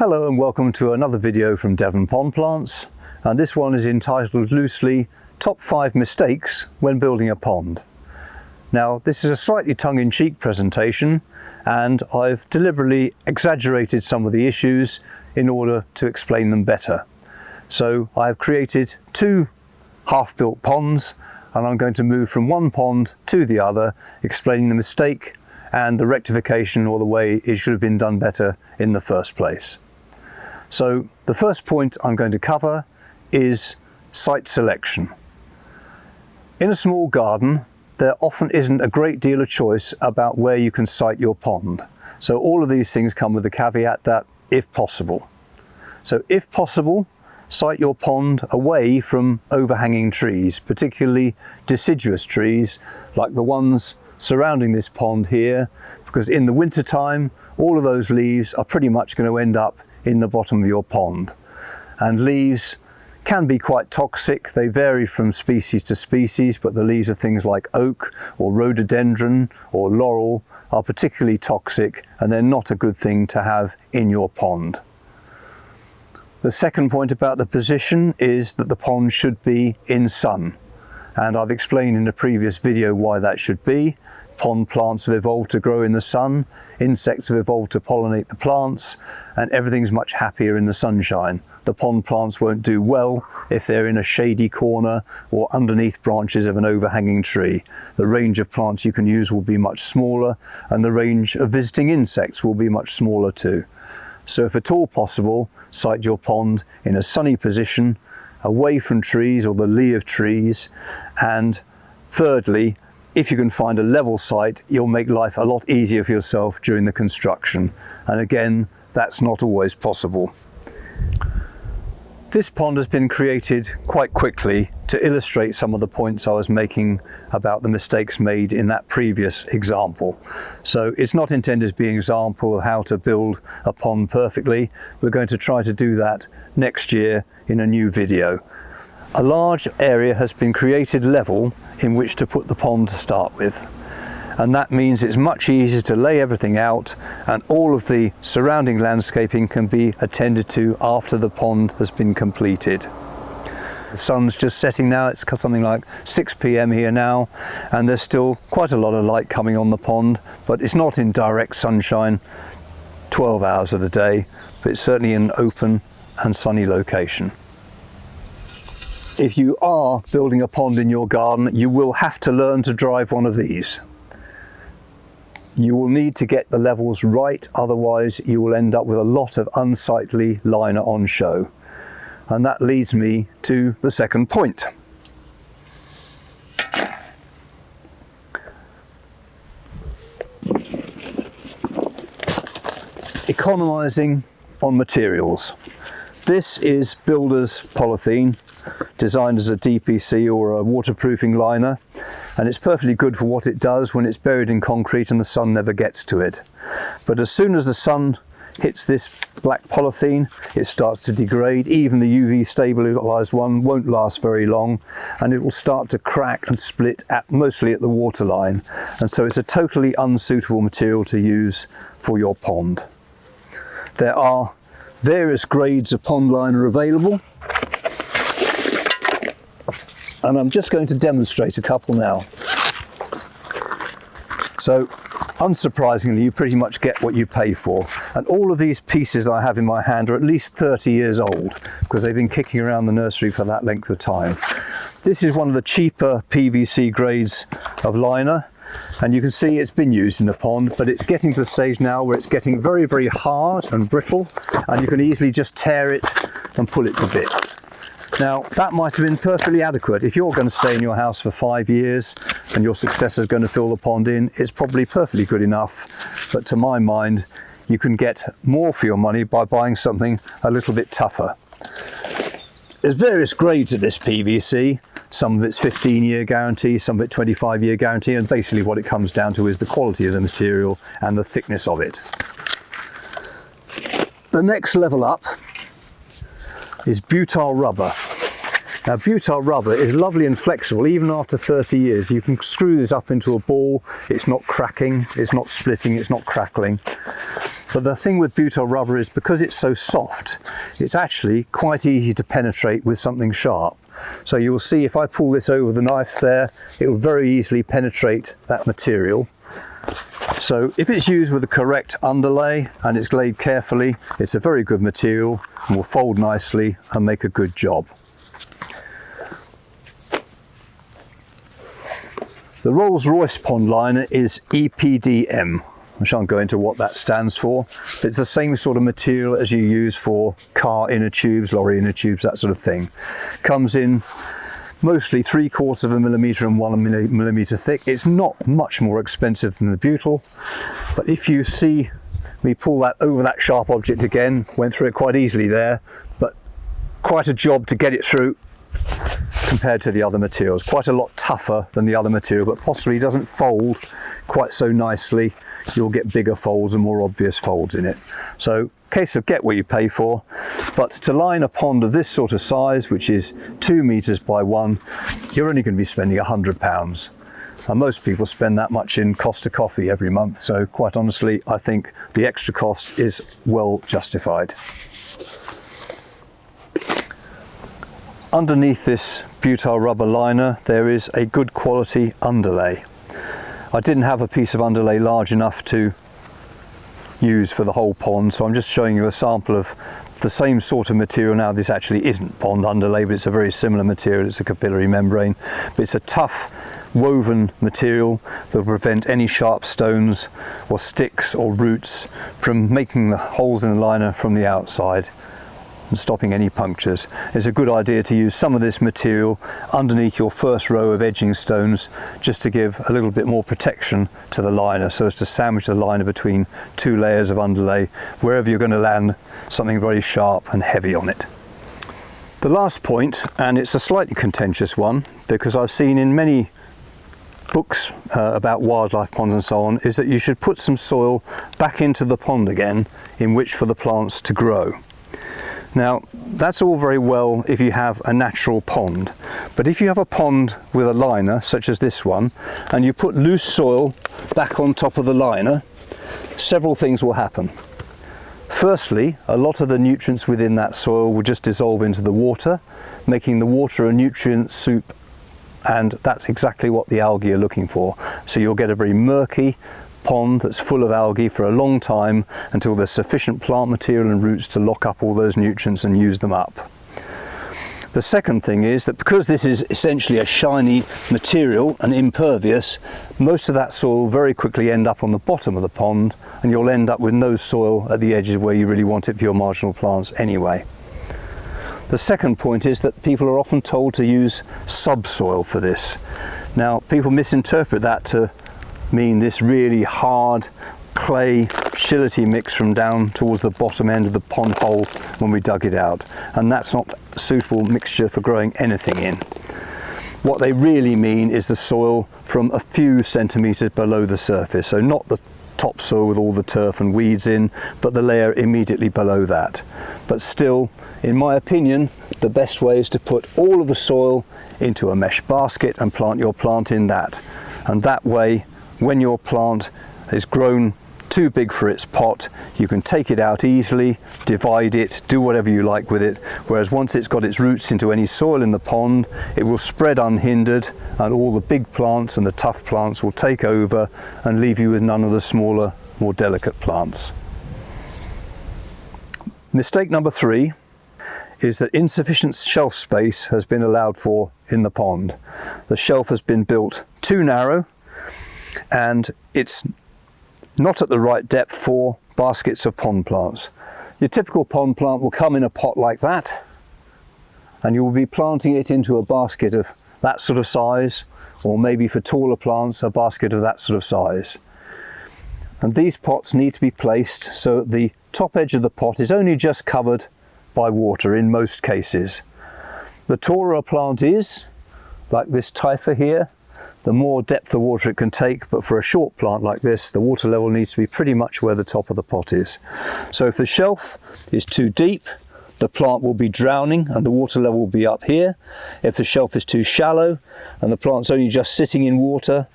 Hello and welcome to another video from Devon Pond Plants, and this one is entitled loosely Top 5 Mistakes When Building a Pond. Now this is a slightly tongue-in-cheek presentation and I've deliberately exaggerated some of the issues in order to explain them better. So I've created two half-built ponds and I'm going to move from one pond to the other, explaining the mistake and the rectification or the way it should have been done better in the first place. So the first point I'm going to cover is site selection. In a small garden, there often isn't a great deal of choice about where you can site your pond. So all of these things come with the caveat that if possible. So if possible, site your pond away from overhanging trees, particularly deciduous trees like the ones surrounding this pond here, because in the winter time, all of those leaves are pretty much going to end up in the bottom of your pond. And leaves can be quite toxic. They vary from species to species, but the leaves of things like oak or rhododendron or laurel are particularly toxic, and they're not a good thing to have in your pond. The second point about the position is that the pond should be in sun, and I've explained in a previous video why that should be. Pond plants have evolved to grow in the sun, insects have evolved to pollinate the plants, and everything's much happier in the sunshine. The pond plants won't do well if they're in a shady corner or underneath branches of an overhanging tree. The range of plants you can use will be much smaller, and the range of visiting insects will be much smaller too. So if at all possible, site your pond in a sunny position, away from trees or the lee of trees. And thirdly, if you can find a level site, you'll make life a lot easier for yourself during the construction. And again, that's not always possible. This pond has been created quite quickly to illustrate some of the points I was making about the mistakes made in that previous example. So it's not intended to be an example of how to build a pond perfectly. We're going to try to do that next year in a new video. A large area has been created level in which to put the pond to start with. And that means it's much easier to lay everything out, and all of the surrounding landscaping can be attended to after the pond has been completed. The sun's just setting now, it's something like 6 p.m. here now, and there's still quite a lot of light coming on the pond, but it's not in direct sunshine 12 hours of the day, but it's certainly in an open and sunny location. If you are building a pond in your garden, you will have to learn to drive one of these. You will need to get the levels right, otherwise you will end up with a lot of unsightly liner on show. And that leads me to the second point. Economizing on materials. This is builder's polythene, designed as a DPC or a waterproofing liner, and it's perfectly good for what it does when it's buried in concrete and the sun never gets to it. But as soon as the sun hits this black polythene, it starts to degrade. Even the UV stabilized one won't last very long, and it will start to crack and split mostly at the waterline, and so it's a totally unsuitable material to use for your pond. There are various grades of pond liner available, and I'm just going to demonstrate a couple now. So, unsurprisingly, you pretty much get what you pay for. And all of these pieces I have in my hand are at least 30 years old, because they've been kicking around the nursery for that length of time. This is one of the cheaper PVC grades of liner, and you can see it's been used in the pond, but it's getting to the stage now where it's getting very, very hard and brittle, and you can easily just tear it and pull it to bits. Now, that might have been perfectly adequate. If you're going to stay in your house for 5 years and your successor is going to fill the pond in, it's probably perfectly good enough. But to my mind, you can get more for your money by buying something a little bit tougher. There's various grades of this PVC. Some of it's 15-year guarantee, some of it 25-year guarantee, and basically what it comes down to is the quality of the material and the thickness of it. The next level up is butyl rubber. Now, butyl rubber is lovely and flexible even after 30 years. You can screw this up into a ball, it's not cracking, it's not splitting, it's not crackling. But the thing with butyl rubber is because it's so soft, it's actually quite easy to penetrate with something sharp. So you will see if I pull this over the knife there, it will very easily penetrate that material. So if it's used with the correct underlay and it's laid carefully, it's a very good material and will fold nicely and make a good job. The Rolls-Royce pond liner is EPDM. I shan't go into what that stands for, but it's the same sort of material as you use for car inner tubes, lorry inner tubes, that sort of thing. Comes in mostly 3/4 of a millimetre and 1 millimetre thick. It's not much more expensive than the butyl, but if you see me pull that over that sharp object again, went through it quite easily there, but quite a job to get it through compared to the other materials. Quite a lot tougher than the other material, but possibly doesn't fold quite so nicely. You'll get bigger folds and more obvious folds in it. So, case of get what you pay for. But to line a pond of this sort of size, which is 2 metres by 1, you're only going to be spending £100. And most people spend that much in Costa coffee every month. So quite honestly, I think the extra cost is well justified. Underneath this butyl rubber liner, there is a good quality underlay. I didn't have a piece of underlay large enough to use for the whole pond, so I'm just showing you a sample of the same sort of material. Now this actually isn't pond underlay, but it's a very similar material. It's a capillary membrane, but it's a tough woven material that will prevent any sharp stones or sticks or roots from making the holes in the liner from the outside and stopping any punctures. It's a good idea to use some of this material underneath your first row of edging stones just to give a little bit more protection to the liner, so as to sandwich the liner between 2 layers of underlay wherever you're going to land something very sharp and heavy on it. The last point, and it's a slightly contentious one because I've seen in many books about wildlife ponds and so on, is that you should put some soil back into the pond again in which for the plants to grow. Now, that's all very well if you have a natural pond, but if you have a pond with a liner, such as this one, and you put loose soil back on top of the liner, several things will happen. Firstly, a lot of the nutrients within that soil will just dissolve into the water, making the water a nutrient soup, and that's exactly what the algae are looking for. So you'll get a very murky pond that's full of algae for a long time until there's sufficient plant material and roots to lock up all those nutrients and use them up. The second thing is that because this is essentially a shiny material and impervious, most of that soil will very quickly end up on the bottom of the pond, and you'll end up with no soil at the edges where you really want it for your marginal plants anyway. The second point is that people are often told to use subsoil for this. Now, people misinterpret that to mean this really hard clay shillity mix from down towards the bottom end of the pond hole when we dug it out, and that's not a suitable mixture for growing anything in. What they really mean is the soil from a few centimetres below the surface, so not the topsoil with all the turf and weeds in, but the layer immediately below that. But still, in my opinion, the best way is to put all of the soil into a mesh basket and plant your plant in that, and that way when your plant is grown too big for its pot, you can take it out easily, divide it, do whatever you like with it, whereas once it's got its roots into any soil in the pond, it will spread unhindered and all the big plants and the tough plants will take over and leave you with none of the smaller, more delicate plants. Mistake number 3 is that insufficient shelf space has been allowed for in the pond. The shelf has been built too narrow, and it's not at the right depth for baskets of pond plants. Your typical pond plant will come in a pot like that, and you will be planting it into a basket of that sort of size, or maybe for taller plants, a basket of that sort of size. And these pots need to be placed so that the top edge of the pot is only just covered by water in most cases. The taller a plant is, like this typha here, the more depth of water it can take, but for a short plant like this, the water level needs to be pretty much where the top of the pot is. So if the shelf is too deep, the plant will be drowning and the water level will be up here. If the shelf is too shallow and the plant's only just sitting in water,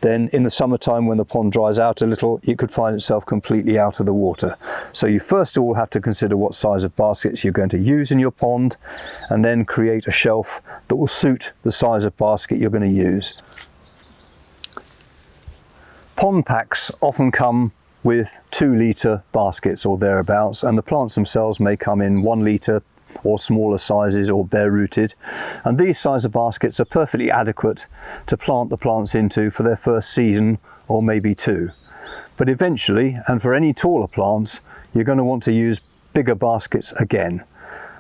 then in the summertime when the pond dries out a little, it could find itself completely out of the water. So you first of all have to consider what size of baskets you're going to use in your pond, and then create a shelf that will suit the size of basket you're going to use. Pond packs often come with 2-litre baskets or thereabouts, and the plants themselves may come in 1-litre or smaller sizes or bare rooted, and these size of baskets are perfectly adequate to plant the plants into for their first season or maybe 2. But eventually, and for any taller plants, you're going to want to use bigger baskets again.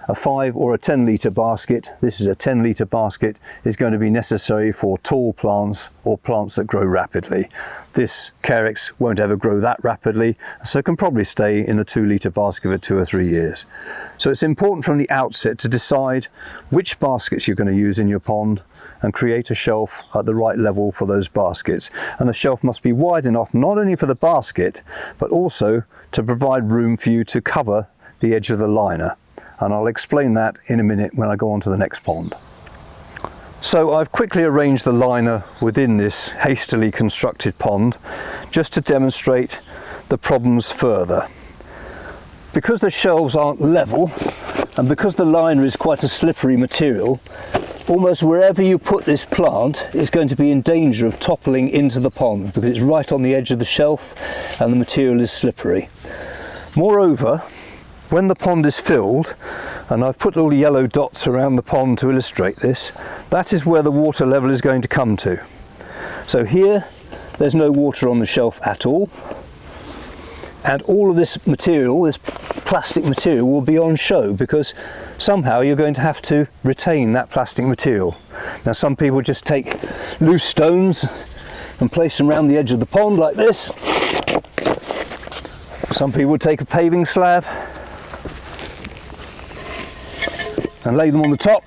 A 5 or a 10-litre basket, this is a 10-litre basket, is going to be necessary for tall plants or plants that grow rapidly. This Carex won't ever grow that rapidly, so it can probably stay in the 2-litre basket for 2 or 3 years. So it's important from the outset to decide which baskets you're going to use in your pond and create a shelf at the right level for those baskets. And the shelf must be wide enough not only for the basket, but also to provide room for you to cover the edge of the liner. And I'll explain that in a minute when I go on to the next pond. So I've quickly arranged the liner within this hastily constructed pond just to demonstrate the problems further. Because the shelves aren't level and because the liner is quite a slippery material, almost wherever you put this plant is going to be in danger of toppling into the pond because it's right on the edge of the shelf and the material is slippery. Moreover, when the pond is filled, and I've put little yellow dots around the pond to illustrate this, that is where the water level is going to come to. So here there's no water on the shelf at all, and all of this material, this plastic material, will be on show because somehow you're going to have to retain that plastic material. Now some people just take loose stones and place them around the edge of the pond like this. Some people take a paving slab and lay them on the top,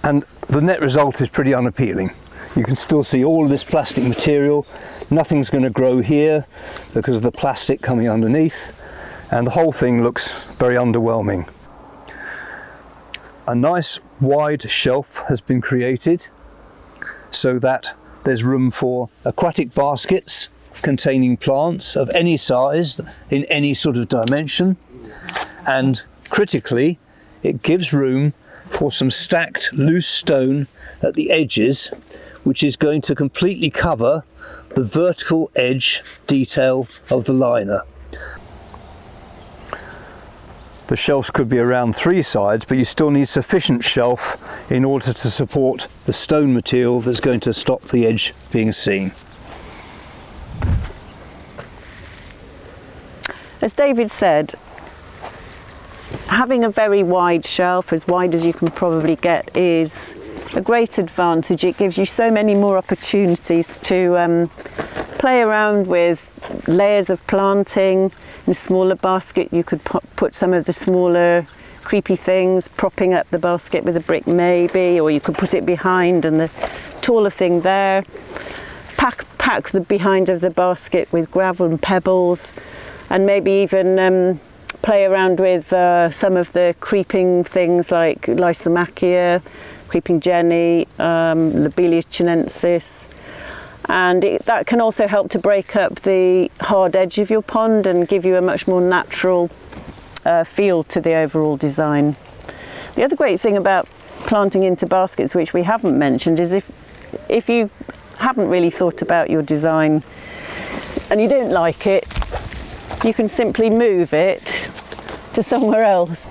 and the net result is pretty unappealing. You can still see all of this plastic material. Nothing's going to grow here because of the plastic coming underneath, and the whole thing looks very underwhelming. A nice wide shelf has been created so that there's room for aquatic baskets containing plants of any size in any sort of dimension. And critically, it gives room for some stacked loose stone at the edges, which is going to completely cover the vertical edge detail of the liner. The shelves could be around 3 sides, but you still need sufficient shelf in order to support the stone material that's going to stop the edge being seen. As David said, having a very wide shelf, as wide as you can probably get, is a great advantage. It gives you so many more opportunities to play around with layers of planting. In a smaller basket you could put some of the smaller creepy things, propping up the basket with a brick maybe, or you could put it behind and the taller thing there. Pack the behind of the basket with gravel and pebbles, and maybe even play around with some of the creeping things like Lysomachia, creeping jenny, Lobelia chinensis, and that can also help to break up the hard edge of your pond and give you a much more natural feel to the overall design. The other great thing about planting into baskets, which we haven't mentioned, is if you haven't really thought about your design and you don't like it, you can simply move it to somewhere else.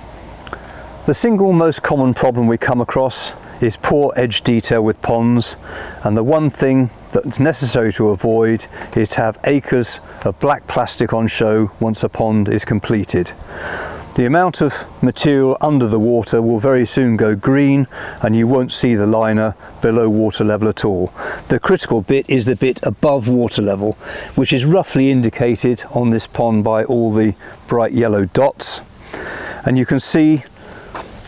The single most common problem we come across is poor edge detail with ponds, and the one thing that's necessary to avoid is to have acres of black plastic on show once a pond is completed. The amount of material under the water will very soon go green and you won't see the liner below water level at all. The critical bit is the bit above water level, which is roughly indicated on this pond by all the bright yellow dots. And you can see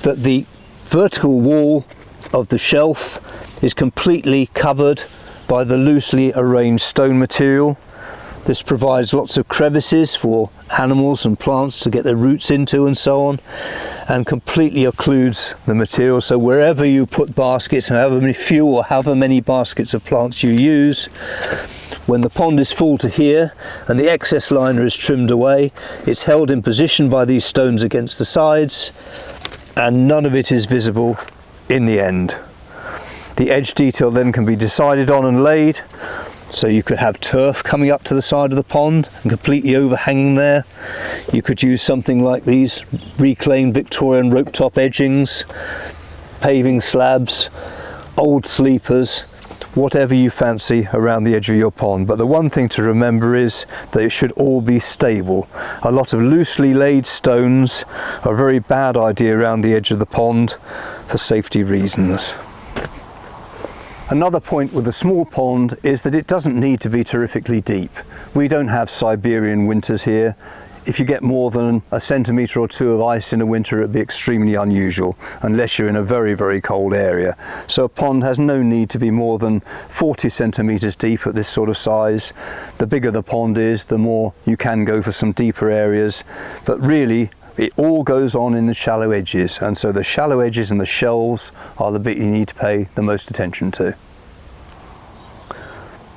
that the vertical wall of the shelf is completely covered by the loosely arranged stone material. This provides lots of crevices for animals and plants to get their roots into and so on. and completely occludes the material. So wherever you put baskets, however many few or however many baskets of plants you use, when the pond is full to here and the excess liner is trimmed away, it's held in position by these stones against the sides, and none of it is visible in the end. The edge detail then can be decided on and laid, so you could have turf coming up to the side of the pond and completely overhanging there. You could use something like these reclaimed Victorian rope top edgings, paving slabs, old sleepers, whatever you fancy around the edge of your pond. But the one thing to remember is that it should all be stable. A lot of loosely laid stones are a very bad idea around the edge of the pond for safety reasons. Another point with a small pond is that it doesn't need to be terrifically deep. We don't have Siberian winters here. If you get more than a centimetre or two of ice in a winter, it'd be extremely unusual, unless you're in a very, very cold area. So a pond has no need to be more than 40 centimetres deep at this sort of size. The bigger the pond is, the more you can go for some deeper areas. But really, it all goes on in the shallow edges, and so the shallow edges and the shelves are the bit you need to pay the most attention to.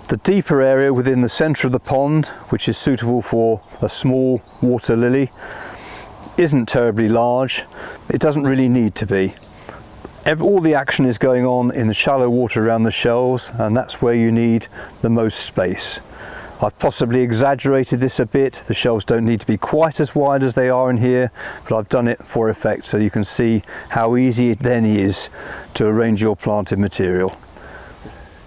The deeper area within the centre of the pond, which is suitable for a small water lily, isn't terribly large. It doesn't really need to be. All the action is going on in the shallow water around the shelves, and that's where you need the most space. I've possibly exaggerated this a bit. The shelves don't need to be quite as wide as they are in here, but I've done it for effect so you can see how easy it then is to arrange your planted material.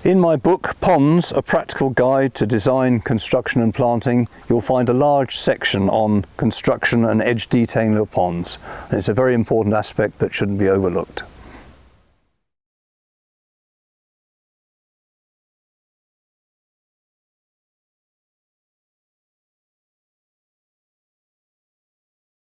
In my book, Ponds, A Practical Guide to Design, Construction and Planting, you'll find a large section on construction and edge detailing of ponds. And it's a very important aspect that shouldn't be overlooked.